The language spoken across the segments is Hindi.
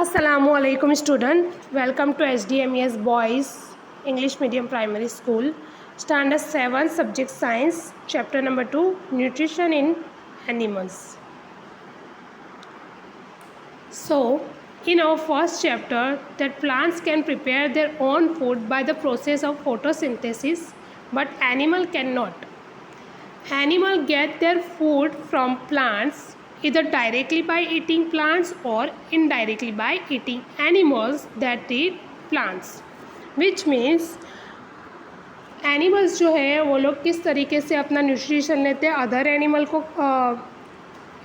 Assalamualaikum student, welcome to SDMES Boys English Medium Primary School, Standard 7, Subject Science, Chapter number 2, Nutrition in Animals. So, in our first chapter, that plants can prepare their own food by the process of photosynthesis, but animal cannot. Animal get their food from plants either directly by eating plants or indirectly by eating animals that eat plants, which means animals जो है वो लोग किस तरीके से अपना न्यूट्रिशन लेते हैं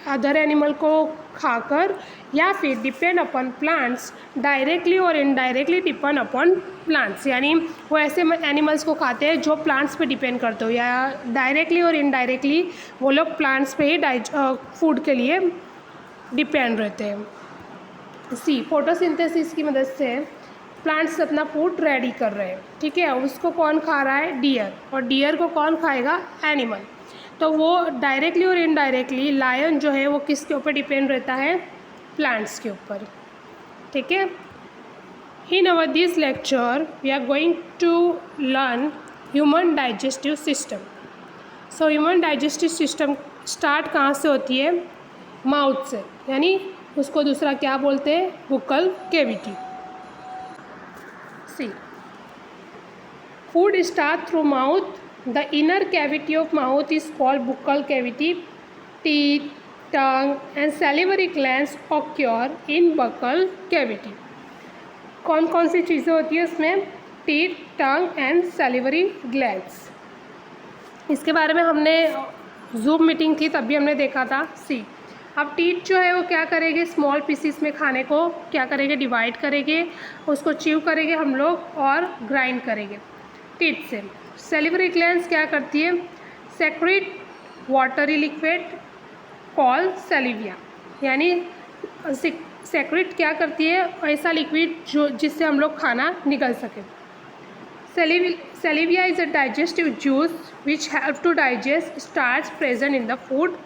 अदर एनिमल को खाकर, या फिर डिपेंड अपॉन प्लांट्स डायरेक्टली और इनडायरेक्टली डिपेंड अपॉन प्लांट्स, यानी वो ऐसे एनिमल्स को खाते हैं जो प्लांट्स पे डिपेंड करते हो, या डायरेक्टली और इनडायरेक्टली वो लोग प्लांट्स पे ही फूड के लिए डिपेंड रहते हैं। सी फोटोसिंथेसिस की मदद से प्लांट्स अपना फूड रेडी कर रहे हैं, ठीक है। उसको कौन खा रहा है? डियर। और डियर को कौन खाएगा? एनिमल। तो वो डायरेक्टली और इनडायरेक्टली लायन जो है वो किसके ऊपर डिपेंड रहता है? प्लांट्स के ऊपर, ठीक है। In our this lecture we are going to learn human digestive system. So human digestive system start कहाँ से होती है? माउथ से, यानी उसको दूसरा क्या बोलते हैं? Buccal cavity. See food start through mouth. The inner cavity of mouth is called buccal cavity. Teeth, tongue and salivary glands occur in buccal cavity. कौन कौन सी चीज़ें होती है उसमें? Teeth, tongue and salivary glands. इसके बारे में हमने जूम मीटिंग थी तब भी हमने देखा था। सी अब टीथ जो है वो क्या करेंगे? स्मॉल पीसीस में खाने को क्या करेंगे? डिवाइड करेंगे, उसको च्यू करेंगे हम लोग और ग्राइंड करेंगे टीथ से। सेलिवरी ग्लैंड्स क्या करती है? सेक्रेट वाटरी लिक्विड कॉल सेलिविया, यानी सेक्रेट क्या करती है? ऐसा लिक्विड जो जिससे हम लोग खाना निगल सके। Saliva is a digestive juice which help to digest starch present in the food.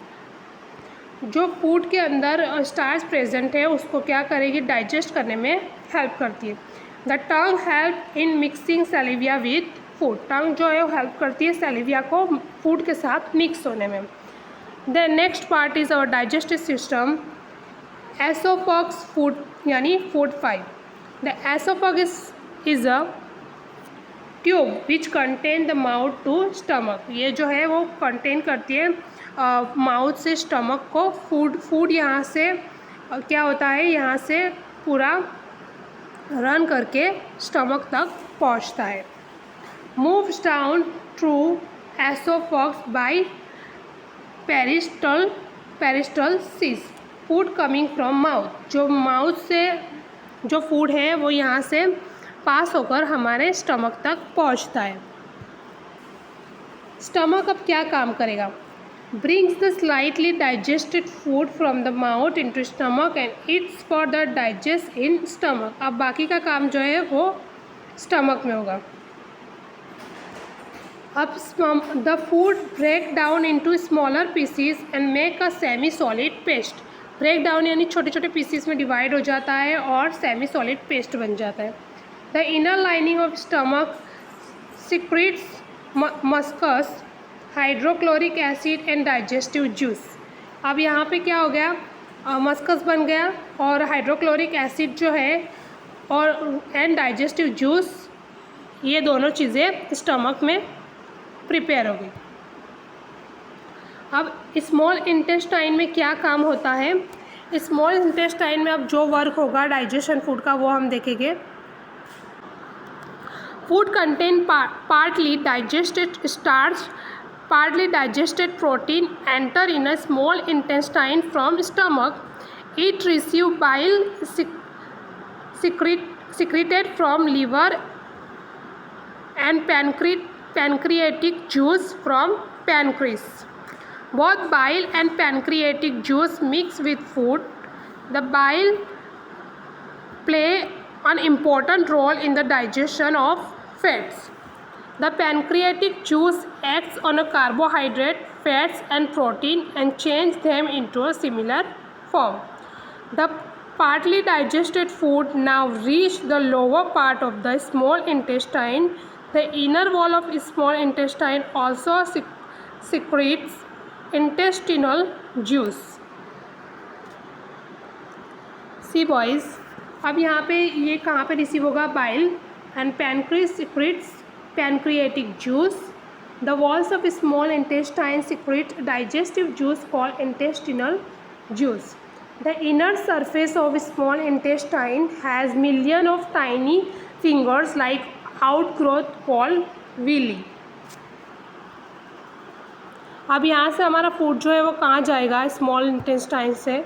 जो फूड के अंदर स्टार्च प्रेजेंट है उसको क्या करेगी? डाइजेस्ट करने में हेल्प करती है। The tongue help in mixing saliva with food. Tongue जो है वो हेल्प करती है सेलिविया को फूड के साथ मिक्स होने में। The next part is our digestive system oesophagus food, यानी food 5। The oesophagus is a tube which contain the mouth to stomach. ये जो है वो कंटेन करती है माउथ से स्टमक को फूड यहाँ से क्या होता है? यहाँ से पूरा रन करके स्टमक तक पहुँचता है। Moves down through esophagus by peristalsis. Food coming from mouth. जो माउथ से जो फूड है वो यहाँ से पास होकर हमारे स्टमक तक पहुँचता है। स्टमक अब क्या काम करेगा? Brings the slightly digested food from the mouth into stomach and eats for the digest in stomach. अब बाकी का काम जो है वो स्टमक में होगा। अब the food break down into smaller pieces and make a semi solid paste. Break down यानी छोटे छोटे पीसीज में डिवाइड हो जाता है और सेमी सॉलिड पेस्ट बन जाता है। The inner lining of stomach secretes mucus, hydrochloric acid and digestive juice. अब यहाँ पे क्या हो गया? मस्कस बन गया और हाइड्रोक्लोरिक एसिड जो है और एंड डाइजेस्टिव जूस, ये दोनों चीज़ें स्टमक में प्रिपेयर हो गई। अब स्मॉल इंटेस्टाइन में क्या काम होता है? स्मॉल इंटेस्टाइन में अब जो वर्क होगा डाइजेशन फूड का वो हम देखेंगे। Food contain partly digested starch, partly digested protein enter in a small intestine from stomach. It receive bile secreted from liver and pancreatic juice from pancreas. Both bile and pancreatic juice mix with food. The bile play an important role in the digestion of fats. The pancreatic juice acts on a carbohydrate, fats and protein and change them into a similar form. The Partly digested food now reach the lower part of the small intestine. The inner wall of small intestine also secretes intestinal juice. See boys, अब यहाँ पे ये कहाँ पे रिसीव होगा? Bile and pancreas secretes pancreatic juice. The walls of small intestine secrete digestive juice called intestinal juice. The inner surface of small intestine has millions of tiny fingers like outgrowth called villi. अब यहाँ से हमारा फूड जो है वो कहाँ जाएगा? स्मॉल इंटेस्टाइन से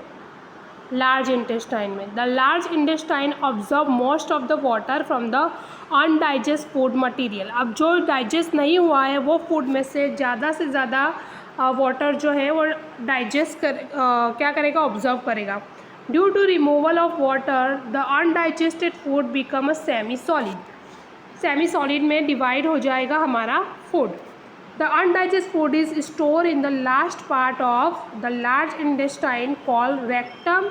लार्ज इंटेस्टाइन में. The large intestine observe most of the water from the undigest food material. अब जो डाइजेस्ट नहीं हुआ है वो फूड में से ज़्यादा वाटर जो है वो डाइजेस्ट क्या करेगा? ऑब्जर्व करेगा. Due to removal of water the undigested food become a semi solid. Semi solid में डिवाइड हो जाएगा हमारा food. The undigest food is store in the last part of the large intestine called rectum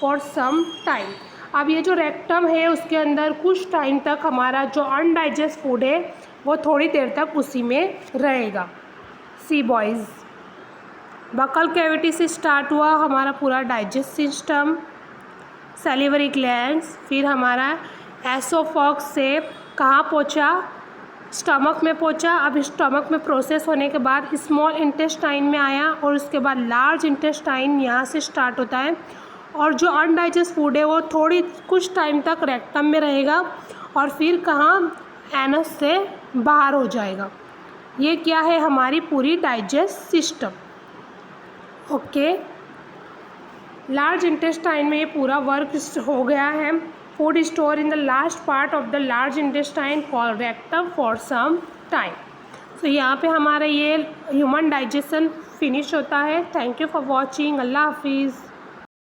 for some time. अब ये जो रेक्टम है उसके अंदर कुछ टाइम तक हमारा जो अनडाइजेस्ट फूड है वो थोड़ी देर तक उसी में रहेगा. सी बॉयज़, बकल कैविटी से स्टार्ट हुआ हमारा पूरा डाइजेस्ट सिस्टम, सैलिवरी ग्लैंड्स, फिर हमारा एसोफॉक्स से कहाँ पहुँचा? स्टमक में पहुँचा. अब स्टमक में प्रोसेस होने के बाद स्मॉल इंटेस्टाइन में आया और उसके बाद लार्ज इंटेस्टाइन यहाँ से स्टार्ट होता है. और जो अनडाइजेस्ट फूड है वो कुछ टाइम तक रेक्टम में रहेगा और फिर कहाँ? एनस से बाहर हो जाएगा. ये क्या है? हमारी पूरी digest system. Okay, large intestine में ये पूरा वर्क हो गया है. Food store in the last part of the large intestine called rectum for some time. So यहाँ पे हमारा ये ह्यूमन डाइजेशन फिनिश होता है. Thank you for watching. अल्लाह हाफिज़.